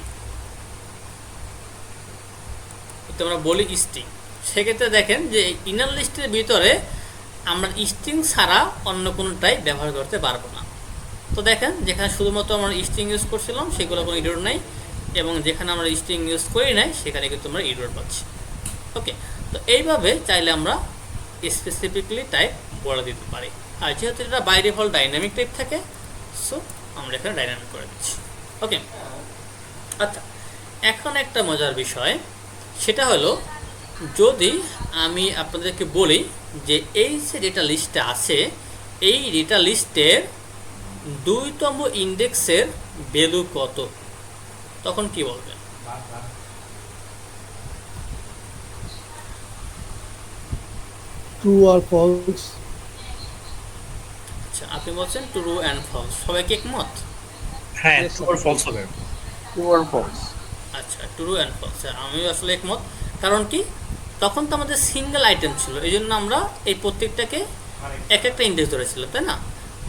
আমরা বলি স্ট্রিং, সেক্ষেত্রে দেখেন যে ইনার লিস্টের ভিতরে আমরা স্ট্রিং ছাড়া অন্য কোনো টাইপ ব্যবহার করতে পারবো না। তো দেখেন যেখানে শুধুমাত্র আমরা স্ট্রিং ইউজ করছিলাম সেগুলো কোনো এরর নাই, এবং যেখানে আমরা স্ট্রিং ইউজ করি নাই সেখানে কিন্তু আমরা এরর পাচ্ছি। ওকে, তো এইভাবে চাইলে আমরা স্পেসিফিকলি টাইপ বলে দিতে পারি। আর যেহেতু এটা বাই ডিফল্ট ডাইনামিক টাইপ থাকে, সো আমরা এখানে ডাইনামিক করে দিচ্ছি। ওকে, আচ্ছা, এখন একটা মজার বিষয়, সেটা হলো যদি আমি আপনাদেরকে বলি যে এই যে ডেটা লিস্টটা আছে, এই ডেটা লিস্টের 2তম ইন্ডেক্সের ভ্যালু কত, তখন কি বলবেন?
ট্রু আর ফলস।
আচ্ছা, আপনি বলছেন ট্রু অ্যান্ড ফলস, সবাই কি একমত?
হ্যাঁ, ট্রু আর ফলস হবে।
ট্রু আর ফলস।
আচ্ছা, ট্রু অ্যান্ড ফলস, আমিও আসলে একমত। কারণ কি, তখন তো আমাদের সিঙ্গেল আইটেম ছিল, এই জন্য আমরা এই প্রত্যেকটাকে এক একটা ইন্ডেক্স ধরেছিল, তাই না?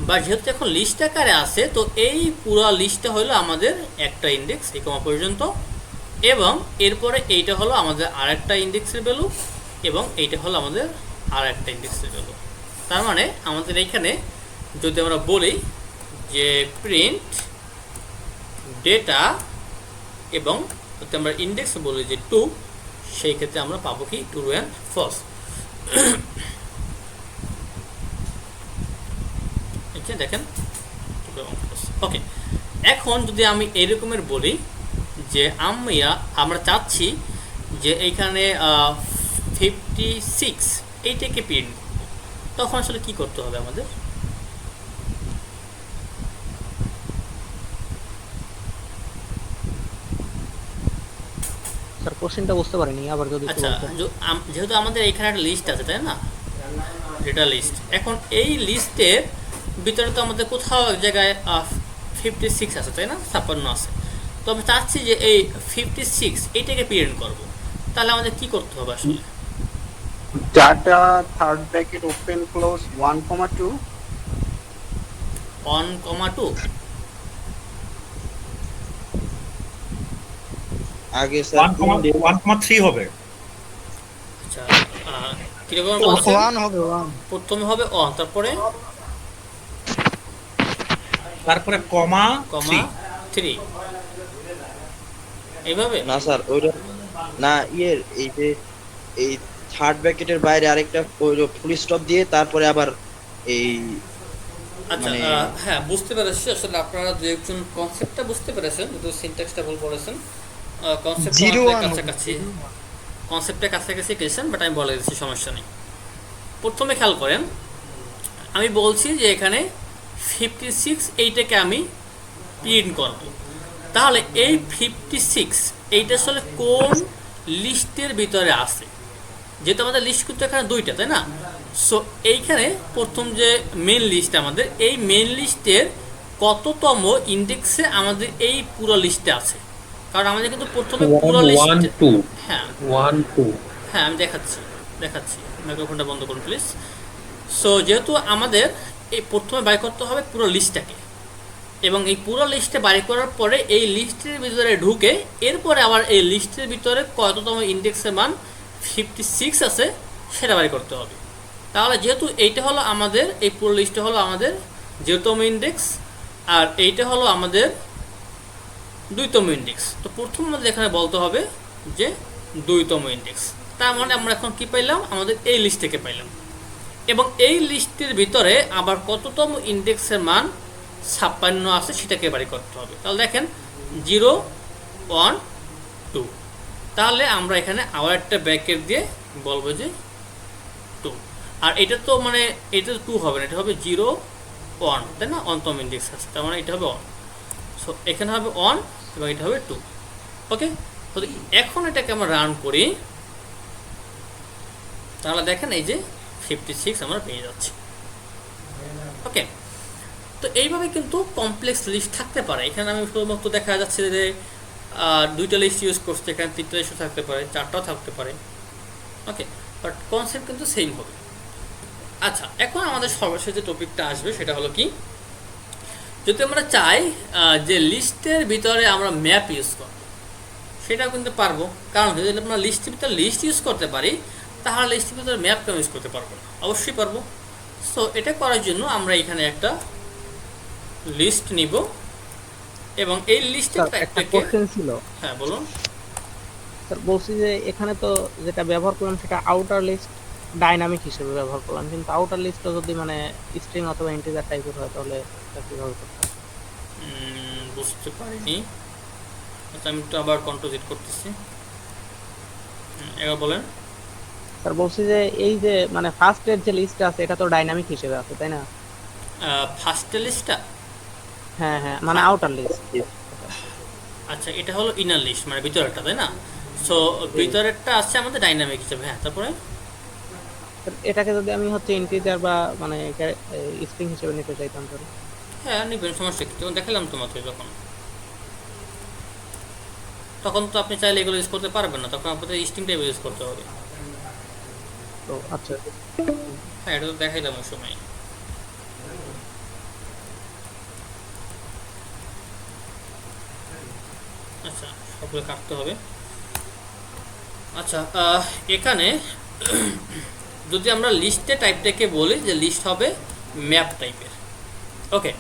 বা যেহেতু এখন লিস্ট আকারে আছে, তো এই পুরো লিস্টটা হলো আমাদের একটা ইন্ডেক্স এই কমা পর্যন্ত, এবং এরপরে এইটা হলো আমাদের আরেকটা ইন্ডেক্সের ভ্যালু, এবং এইটা হলো আমাদের আর একটা ইন্ডেক্সের ভ্যালু। তার মানে আমাদের এখানে যদি আমরা বলি যে প্রিন্ট ডেটা, এবং যদি আমরা ইন্ডেক্স বলি যে 2, সেই ক্ষেত্রে আমরা পাবো কি ট্রু অ্যান্ড ফলস। দেখেন, ওকে, এখন যদি আমি এরকমের বলি যে আমরা চাচ্ছি যে এইখানে 56 এইটাকে প্রিন্ট, তখন আসলে কি করতে হবে আমাদের?
স্যার কোশ্চেনটা বুঝতে পারিনি, আবার যদি একটু
আচ্ছা,
বলতেন।
যেহেতু আমাদের এখানে একটা লিস্ট আছে, তাই না, ডেটা লিস্ট, এখন এই লিস্টের ভিতরে তো আমাদের কোথাও এক জায়গায় 56 আছে, তাই না, 56 আছে। তো আমি চাচ্ছি যে এই 56 এইটাকে প্রিন্ট করব, তাহলে আমাদের কি করতে হবে আসলে?
Data third bracket open close 1,2
1,2
আগে স্যার
1,3 হবে।
আচ্ছা, কিরকম
ওয়ান হবে, ওয়ান।
প্রথমে হবে তারপরে
তারপরে কমা
কমা 3, এইভাবে?
না স্যার ওইটা না, এই যে এই থার্ড ব্র্যাকেটের বাইরে আরেকটা ওই ফুল স্টপ দিয়ে তারপরে আবার এই
আচ্ছা, হ্যাঁ, বুঝতে পেরেছি। আসলে আপনারা দু একজন কনসেপ্টটা বুঝতে পেরেছেন, কিন্তু সিনট্যাক্সটা ভুল করেছেন। কনসেপ্ট
Zero
আমাদের
one
কাছাকাছি। কনসেপ্টের কাছাকাছি গেছেন, বাট আমি বলে দিচ্ছি, সমস্যা নেই। প্রথমে খেয়াল করেন, আমি বলছি যে এখানে 56 এইটাকে আমি প্রিন্ট করব। তাহলে এই 56 এইটা আসলে কোন লিস্টের ভিতরে আছে? যেহেতু আমাদের লিস্ট কিন্তু এখানে দুইটা, তাই না? সো এইখানে প্রথম যে মেন লিস্ট আমাদের, এই মেন লিস্টের কততম ইন্ডেক্সে আমাদের এই পুরো লিস্টে আছে? কারণ আমাদের কিন্তু প্রথমে পুরো লিস্ট,
1 2
হ্যাঁ
1 2
হ্যাঁ আমি দেখাচ্ছি মাইক্রোফোনটা বন্ধ করুন প্লিজ। সো যেহেতু আমাদের এই প্রথমে বাই করতে হবে পুরো লিস্টটাকে, এবং এই পুরো লিস্টে বাই করার পরে এই লিস্টের ভিতরে ঢুকে এরপরে আবার এই লিস্টের ভিতরে কততম ইন্ডেক্সের মান 56 আছে সেটা বাই করতে হবে। তাহলে যেহেতু এইটা হলো আমাদের, এই পুরো লিস্টটা হলো আমাদের যেতম ইন্ডেক্স, আর এইটা হলো আমাদের 2তম ইন্ডেক্স। তো প্রথম আমাদের এখানে বলতে হবে যে 2তম ইন্ডেক্স। তার মানে আমরা এখন কি পাইলাম? আমাদের এই লিস্ট থেকে পাইলাম, এবং এই লিস্টের ভিতরে আবার কততম ইন্ডেক্সের মান 56 আছে সেটাকে বাড়ি করতে হবে। তাহলে দেখেন 0 1 2, তাহলে আমরা এখানে আবার একটা ব্র্যাকেট দিয়ে বলবো যে 2। আর এটা তো মানে এটা তো 2 হবে না, এটা হবে 0 1, তাই না? অন্তম ইন্ডেক্স আছে, তার মানে এটা হবে 1। সো এখানে হবে 1 এবং এটা হবে 2। ওকে, তো এখন এটাকে আমরা রান করি, তাহলে দেখেন এই যে 56 আমরা পেয়ে যাচ্ছি। ওকে, তো এইভাবে কিন্তু কমপ্লেক্স লিস্ট থাকতে পারে। এখানে আমি শুধুমাত্র দেখা যাচ্ছে যে 2টা লিস্ট ইউজ করছে, এখানে 3টা লিস্টও থাকতে পারে, 4টাও থাকতে পারে। ওকে, বাট কনসেপ্ট কিন্তু সেম হবে। আচ্ছা, এখন আমাদের সর্বশেষ যে টপিকটা আসবে সেটা হলো কি, যদি আমরা চাই যে লিস্টের ভিতরে আমরা ম্যাপ ইউজ করব, সেটাও কিন্তু পারবো। কারণ যদি আমরা লিস্টের ভিতরে লিস্ট ইউজ করতে পারি, তাহলে লিস্টের ভিতরে ম্যাপ কেন ইউজ করতে পারবো না? অবশ্যই পারবো। সো এটা করার জন্য আমরা এখানে একটা লিস্ট নিব, এবং এই লিস্টের
স্যার একটা
টাইপটাকে,
কোশ্চেন ছিল
হ্যাঁ বলুন।
স্যার, বলছি যে এখানে তো যেটা ব্যবহার করলাম সেটা আউটার লিস্ট ডাইনামিক হিসেবে ব্যবহার করলাম, কিন্তু আউটার লিস্টটা যদি মানে স্ট্রিং অথবা ইন্টিজার টাইপের হয় তাহলে এটা কিভাবে করতে হবে?
বুঝতে পারিনি। আচ্ছা, আমি একটু আবার কন্ট্রোল জেড করতেছি। এবার বলেন।
স্যার বলছি যে এই যে মানে ফার্স্ট এর যে লিস্ট আছে এটা তো ডাইনামিক হিসেবে আছে, তাই না?
ফার্স্টের লিস্টটা,
হ্যাঁ হ্যাঁ, মানে আউটার লিস্ট।
আচ্ছা এটা হলো ইনার লিস্ট, মানে ভিতরেরটা, তাই না? সো ভিতরেরটা আছে আমাদের ডাইনামিক হিসেবে। হ্যাঁ, তারপরে
এটাকে যদি আমি হচ্ছে ইন্টিজার বা মানে স্ট্রিং হিসেবে নিতে চাইতাম তাহলে?
হ্যাঁ নিবেন, সমস্যা কি? তখন দেখালাম তো মাত্র, তখন তো আপনি চাইলে এগুলো ইউজ করতে পারবেন না, তখন আপনাদের স্ট্রিং টাইপ ইউজ করতে হবে।
তো আচ্ছা,
হ্যাঁ, এটা তো দেখাইলাম ওই সময়। আচ্ছা, সবগুলো কাটতে হবে। আচ্ছা, এখানে যদি আমরা লিস্টের টাইপটাকে বলি যে লিস্ট হবে ম্যাপ টাইপের। ওকে,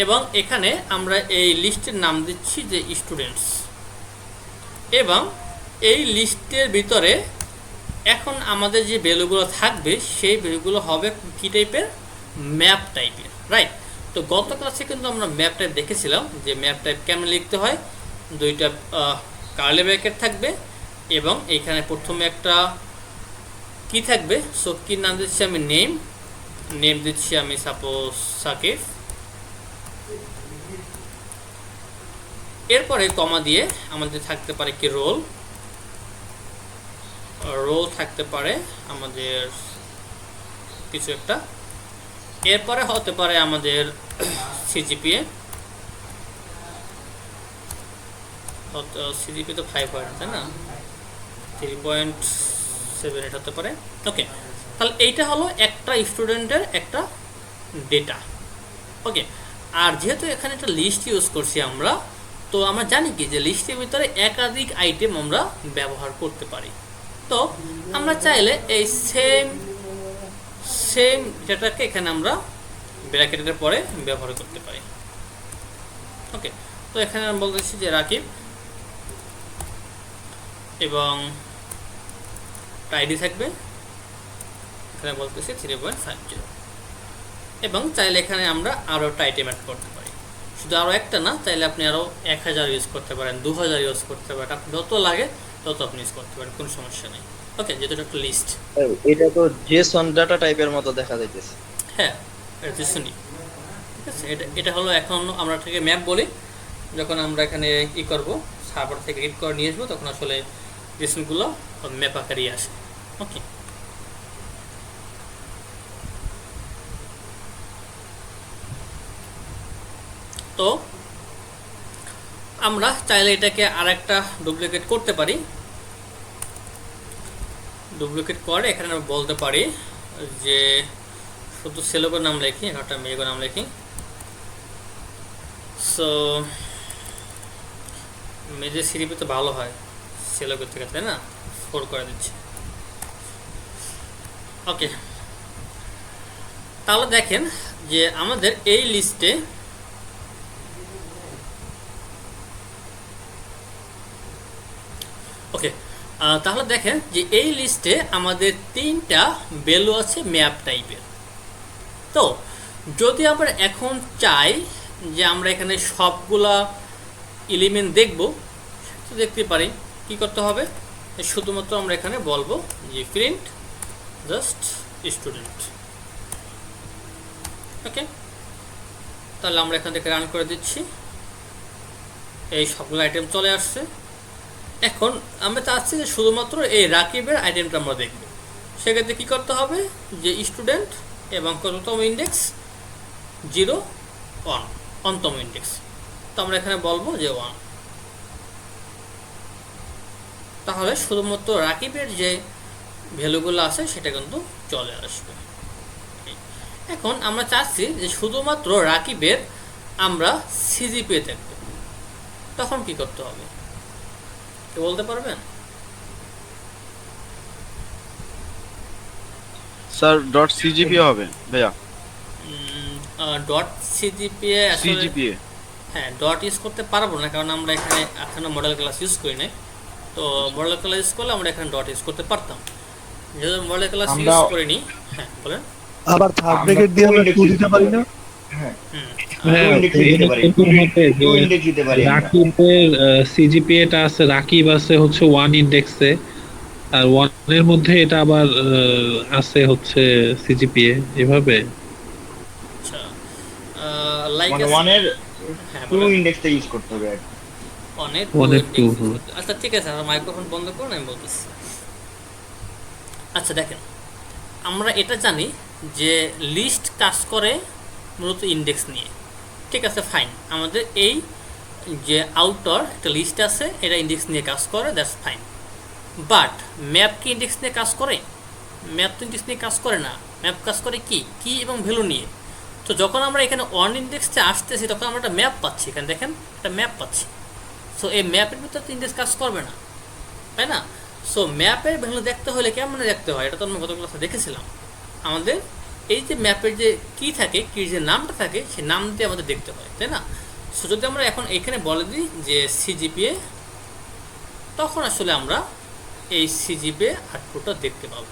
এবং এখানে আমরা এই লিস্টের নাম দিচ্ছি যে স্টুডেন্টস, এবং এই লিস্টের ভিতরে এখন আমাদের যে ভ্যালুগুলো থাকবে সেই ভ্যালুগুলো হবে কি টাইপের? ম্যাপ টাইপের, রাইট? তো গত ক্লাসে কিন্তু আমরা ম্যাপ টাইপ দেখেছিলাম যে ম্যাপ টাইপ কেমন লিখতে হয়। 2টা কার্লি ব্র্যাকেট থাকবে, এবং এইখানে প্রথমে একটা কি থাকবে। সো কি নাম দিচ্ছি আমি? নেম দিচ্ছি আমি সাপোজ সাকিব। এরপরে কমা দিয়ে আমাদের থাকতে পারে কি? রোল থাকতে পারে আমাদের কিছু একটা। এরপরে হতে পারে আমাদের সিজিপিএ। সিজিপি তো 5 হয় না, তাই না? 3.78 হতে পারে। ওকে, তাহলে এইটা হলো একটা স্টুডেন্টের একটা ডেটা। ওকে, আর যেহেতু এখানে একটা লিস্ট ইউজ করছি আমরা, তো আমরা জানি কি যে লিস্টের ভিতরে একাধিক আইটেম আমরা ব্যবহার করতে পারি। তো আমরা চাইলে এই সেম ডেটাকে এখানে আমরা ব্র্যাকেটের পরে ব্যবহার করতে পারি। ওকে, তো এখানে আমি বলতেছি যে রাকিব, এবং আইডি থাকবে এখানে বলতেছি 3.50, এবং চাইলে এখানে আমরা আরও একটা আইটেম অ্যাড করতে পারি। শুধু আরও একটা না, চাইলে আপনি আরও 1000 ইউজ করতে পারেন, 2000 ইউজ করতে পারেন, আপনি যত লাগে তত আপনি ইউজ করতে পারেন, কোনো সমস্যা নেই। ওকে, যেহেতু এটা একটা লিস্ট।
এটা তো জেসন ডাটা টাইপের মতো দেখা যাইতেছে।
হ্যাঁ, এটা তো শুনি। ঠিক আছে, এটা এটা হলো এখন আমরা থেকে ম্যাপ বলি। যখন আমরা এখানে ই করব, সার্ভার থেকে রিড করে নিয়ে আসবো, তখন আসলে জেসনগুলো ম্যাপ আকারেই আসে। ওকে, তো আমরা চাইলে এটাকে আরেকটা ডুপ্লিকেট করতে পারি। ডুপ্লিকেট করে এখানে আমরা বলতে পারি যে শুধু সেলোগোর নাম লিখি, একটা মেয়েগোর নাম লিখি। সো মেজে সিরিপি তো ভালো হয় সেলোগোর থেকে, তাই না? 4 করে দিচ্ছি। ওকে, তাহলে দেখেন যে আমাদের এই লিস্টে ওকে, তাহলে দেখেন যে এই লিস্টে আমাদের 3টা ভ্যালু আছে ম্যাপ টাইপের। তো যদি আমরা এখন চাই যে আমরা এখানে সবগুলা এলিমেন্ট দেখব, তো দেখতে পারি কি করতে হবে, শুধুমাত্র আমরা এখানে বলবো যে প্রিন্ট জাস্ট স্টুডেন্ট। ওকে, তাহলে আমরা এখান থেকে রান করে দিচ্ছি, এই সবগুলো আইটেম চলে আসছে। এখন আমরা চাচ্ছি যে শুধুমাত্র এই রাকিবের আইটেমটা আমরা দেখব। সেক্ষেত্রে কী করতে হবে, যে স্টুডেন্ট এবং কততম ইন্ডেক্স 0 1 অন্তম ইন্ডেক্স, তো আমরা এখানে বলবো যে 1। তাহলে শুধুমাত্র রাকিবের যে ভ্যালুগুলো আছে সেটা কিন্তু চলে আসবে। এখন আমরা চাচ্ছি যে শুধুমাত্র রাকিবের আমরা সিজিপি দেখব, তখন কি করতে হবে কেউ বলতে পারবেন?
স্যার ডট সিজিপি হবে ভাইয়া?
ডট সিজিপিএ আসলে
সিজিপিএ
হ্যাঁ, ডট ইউজ করতে পারবো না, কারণ আমরা এখানে এখনো মডেল ক্লাস ইউজ করি না। তো মডেল ক্লাস ইউজ করলে আমরা এখানে ডট ইউজ করতে পারতাম, যেহেতু মডেল ক্লাস ইউজ করিনি। হ্যাঁ বলেন।
আবার থার্ড ব্র্যাকেট দিয়ে আমরা টু দিতে পারি না?
হ্যাঁ, এরকম হতে যে রাকিবের সিজিপিএটা আছে, রাকিব আছে হচ্ছে 1 ইন্ডেক্সে, আর 1 এর মধ্যে এটা আবার আছে হচ্ছে সিজিপিএ, এভাবে।
আচ্ছা, লাইক
মানে ওয়ানের
হ্যাঁ
টু ইন্ডেক্সটা ইউজ করতে হবে আর কি।
অনেক
অনেক টু।
আচ্ছা ঠিক আছে, আমার মাইক্রোফোন বন্ধ করুন, আমি বলতেছি। আচ্ছা দেখেন, আমরা এটা জানি যে লিস্ট কাজ করে মূলত ইন্ডেক্স নিয়ে। ঠিক আছে, ফাইন। আমাদের এই যে আউটার একটা লিস্ট আছে, এটা ইন্ডেক্স নিয়ে কাজ করে, দ্যাটস ফাইন। বাট ম্যাপ কি ইন্ডেক্স নিয়ে কাজ করে? ম্যাপ তো ইন্ডেক্স নিয়ে কাজ করে না। ম্যাপ কাজ করে কি এবং ভ্যালু নিয়ে। তো যখন আমরা এখানে অন ইন্ডেক্সে আসতেছি, তখন আমরা একটা ম্যাপ পাচ্ছি। এখানে দেখেন একটা ম্যাপ পাচ্ছি। সো এই ম্যাপের ভিতরে তো ইন্ডেক্স কাজ করবে না, তাই না? সো ম্যাপের ভ্যালু দেখতে হলে কেমন দেখতে হয়, এটা তো আমরা গত ক্লাসে দেখেছিলাম। আমাদের এই যে ম্যাপের যে কি থাকে, কি যে নামটা থাকে, সেই নাম দিয়ে আমাদের দেখতে হয়, তাই না? সো যদি আমরা এখন এখানে বলে দিই যে সিজিপিএ, তখন আসলে আমরা এই সিজিপিএ আউটপুটটা দেখতে পাবো।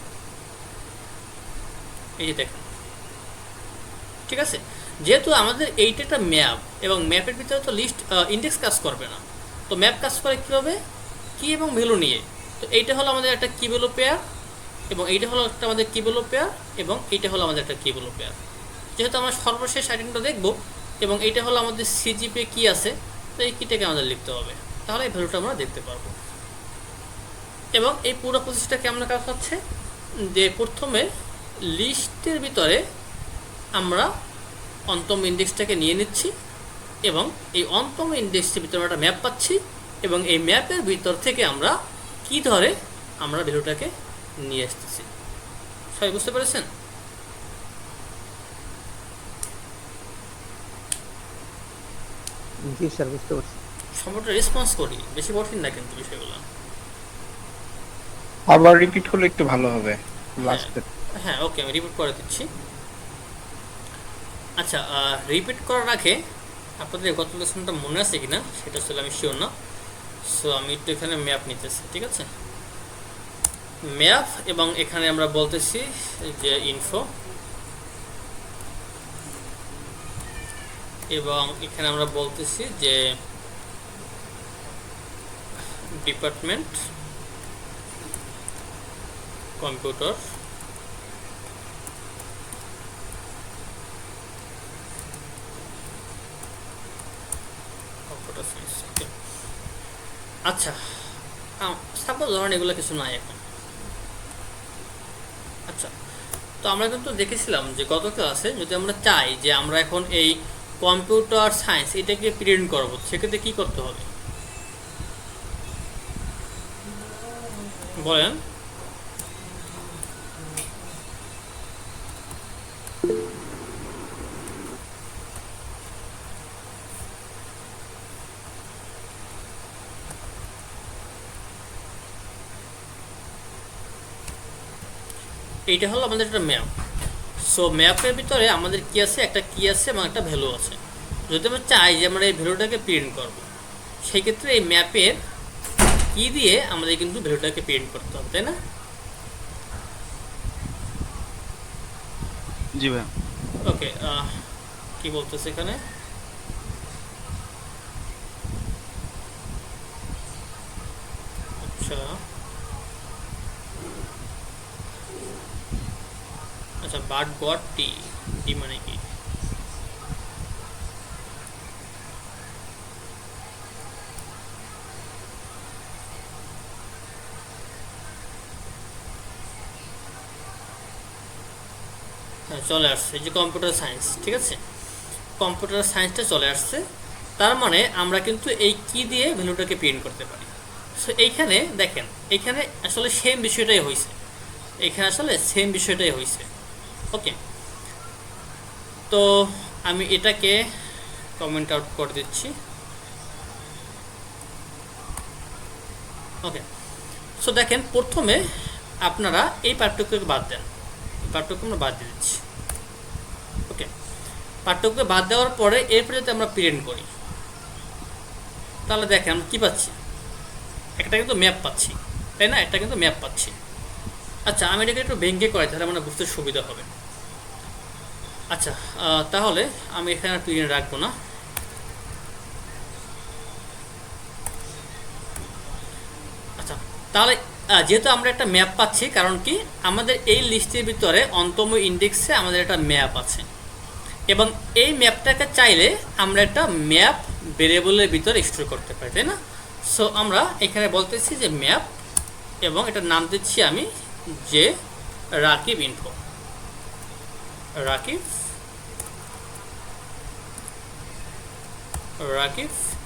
এই যে দেখেন, ঠিক আছে। যেহেতু আমাদের এইটা একটা ম্যাপ, এবং ম্যাপের ভিতরে তো লিস্ট ইন্ডেক্স কাজ করবে না, তো ম্যাপ কাজ করে কীভাবে, কি এবং ভ্যালু নিয়ে। তো এইটা হলো আমাদের একটা কি ভ্যালু পেয়ার, এবং এইটা হলো একটা আমাদের কি ভ্যালু পেয়ার, এবং এইটা হলো আমাদের একটা কি ভ্যালু পেয়ার। যেহেতু আমরা সর্বশেষ আইটেমটা দেখব, এবং এইটা হলো আমাদের সিজিপিএ কি আছে, তো এই কিটাকে আমাদের লিখতে হবে, তাহলে এই ভ্যালুটা আমরা দেখতে পারবো। এবং এই পুরো প্রসেসটা কেমন কাজ হচ্ছে, যে প্রথমে লিস্টের ভিতরে আমরা অন্তম ইন্ডেক্সটাকে নিয়ে নিচ্ছি, এবং এই অন্তম ইন্ডেক্সের ভিতরে একটা ম্যাপ পাচ্ছি, এবং এই ম্যাপের ভিতর থেকে আমরা কি ধরে আমরা ভ্যালুটাকে নিয়ে আসতেছি। সবাই বুঝতে পেরেছেন?
জি স্যার, বুঝতে পারছি।
সম্পূর্ণ রেসপন্স করি, বেশি কঠিন না কিন্তু বিষয়গুলো।
আবার রিপিট করলে একটু ভালো হবে লাস্টে।
হ্যাঁ ওকে, আমি রিপিট করে দিচ্ছি। আচ্ছা, রিপিট করার আগে আপনাদের গত লেসনটা মনে আছে কিনা সেটা আসলে আমি শিওর না। সো আমি একটু এখানে ম্যাপ নিতেছি, ঠিক আছে? ম্যাপ, এবং এখানে আমরা বলতেছি যে ইনফো, এবং এখানে আমরা বলতেছি যে ডিপার্টমেন্ট, কম্পিউটার সায়েন্স। আচ্ছা, সাপোজ ধরেন এগুলো কিছু নাই এখন। আচ্ছা, তো আমরা কিন্তু দেখেছিলাম যে গত ক্লাসে যদি আমরা চাই যে আমরা এখন এই কম্পিউটার সায়েন্স এটাকে প্রিন্ট করব, সেক্ষেত্রে কি করতে হবে বলেন? এইটা হলো আমাদের একটা ম্যাপ। সো ম্যাপের ভিতরে আমাদের কি আছে, একটা কি আছে এবং একটা ভ্যালু আছে। যদি আমরা চাই যে আমরা এই ভ্যালুটাকে প্রিন্ট করব, সেই ক্ষেত্রে এই ম্যাপের কি দিয়ে আমাদের কিন্তু ভ্যালুটাকে প্রিন্ট করতে হবে, তাই না?
জি ভাইয়া।
ওকে, কি বলতেছে এখানে? আচ্ছা আচ্ছা, বাট গট টি, টি মানে কি? হ্যাঁ, চলে আসছে যে কম্পিউটার সায়েন্স। ঠিক আছে, কম্পিউটার সায়েন্সটা চলে আসছে। তার মানে আমরা কিন্তু এই কি দিয়ে ভ্যালুটাকে প্রিন্ট করতে পারি। সো এইখানে দেখেন, এখানে আসলে সেম বিষয়টাই হয়েছে, এখানে আসলে সেম বিষয়টাই হয়েছে। ওকে, তো আমি এটাকে কমেন্ট আউট করে দিচ্ছি। ওকে, সো দেখেন প্রথমে আপনারা এই পার্থক্যকে বাদ দেন, পার্থক্য আমরা বাদ দিয়ে দিচ্ছি। ওকে, পার্থক্য বাদ দেওয়ার পরে এরপরে যদি আমরা প্রিন্ট করি, তাহলে দেখেন আমরা কী পাচ্ছি, একটা কিন্তু ম্যাপ পাচ্ছি, তাই না? একটা কিন্তু ম্যাপ পাচ্ছি। আচ্ছা, আমি এটাকে একটু ভেঙে করাই, তাহলে আমরা বুঝতে সুবিধা হবে। আচ্ছা, তাহলে আমি এখানে আর প্রিন্ট রাখবো না। আচ্ছা, তাহলে যেহেতু আমরা একটা ম্যাপ পাচ্ছি, কারণ কি আমাদের এই লিস্টের ভিতরে অন্তম ইন্ডেক্সে আমাদের একটা ম্যাপ আছে, এবং এই ম্যাপটাকে চাইলে আমরা একটা ম্যাপ ভেরিয়েবলের ভিতরে স্টোর করতে পারি, তাই না? সো আমরা এখানে বলতেছি যে ম্যাপ, এবং এটার নাম দিচ্ছি আমি যে রাকিব ইনফো, রাকিব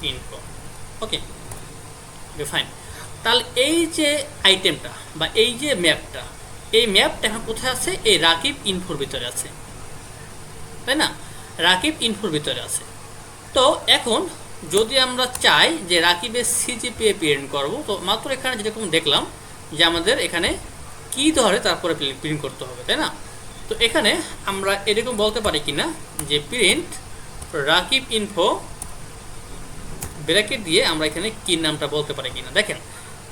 ইনফো। ওকে, ফাইন। তাহলে এই যে আইটেমটা বা এই যে ম্যাপটা, এই ম্যাপটা এখন কোথায় আছে? এই রাকিব ইনফোর ভিতরে আছে, তাই না? রাকিব ইনফোর ভিতরে আছে। তো এখন যদি আমরা চাই যে রাকিবের সিজিপিএ প্রিন্ট করব, তো মাত্র এখানে যেরকম দেখলাম যে আমাদের এখানে কি ধরে তারপরে প্রিন্ট করতে হবে, তাই না? তো এখানে আমরা এরকম বলতে পারি কিনা যে প্রিন্ট রাকিব ইনফো ব্র্যাকেট দিয়ে আমরা এখানে কি নামটা বলতে পারি কিনা। দেখেন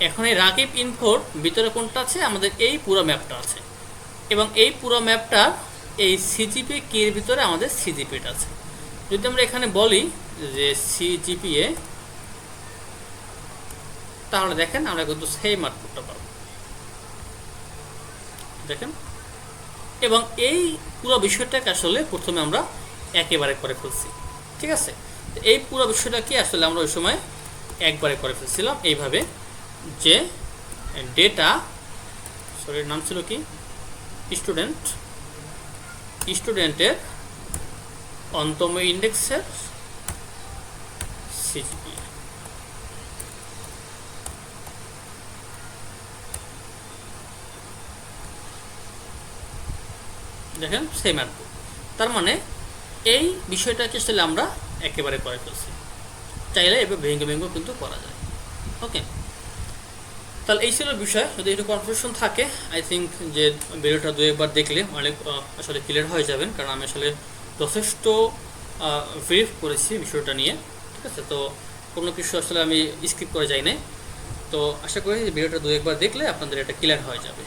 এখন এই রাকিব ইনফোর ভিতরে কোনটা আছে? আমাদের এই পুরো ম্যাপটা আছে, এবং এই পুরো ম্যাপটা এই সিজিপিএ কির ভিতরে আমাদের সিজিপিএটা আছে। যদি আমরা এখানে বলি যে সিজিপিএ, তাহলে দেখেন আমরা কিন্তু সেই আউটপুটটা পাবো, দেখেন। এবং এই পুরো বিষয়টাকে আসলে প্রথমে আমরা একেবারে করে ফেলছি, ঠিক আছে? এই পুরো বিষয়টাকে আসলে আমরা ওই সময় একবারে করে ফেলছিলাম এইভাবে, যে ডেটা, সরি নাম ছিল কি, স্টুডেন্টের অন্তম ইন্ডেক্সের সিজিপিএ। দেখেন সেম আউটপুট। তার মানে এই বিষয়টাকে আসলে আমরা একেবারে করে ফেলছি, চাইলে এবার ভেঙে কিন্তু করা যায়। ওকে, তাহলে এই ছিল বিষয়। যদি একটু কনফিউশন থাকে, আই থিঙ্ক যে ভিডিওটা দু একবার দেখলে অনেক আসলে ক্লিয়ার হয়ে যাবেন, কারণ আমি আসলে যথেষ্ট ব্রিফ করেছি বিষয়টা নিয়ে, ঠিক আছে? তো কোনো কিছু আসলে আমি স্কিপ করে যাই নাই। তো আশা করি ভিডিওটা দু একবার দেখলে আপনাদের এটা ক্লিয়ার হয়ে যাবে।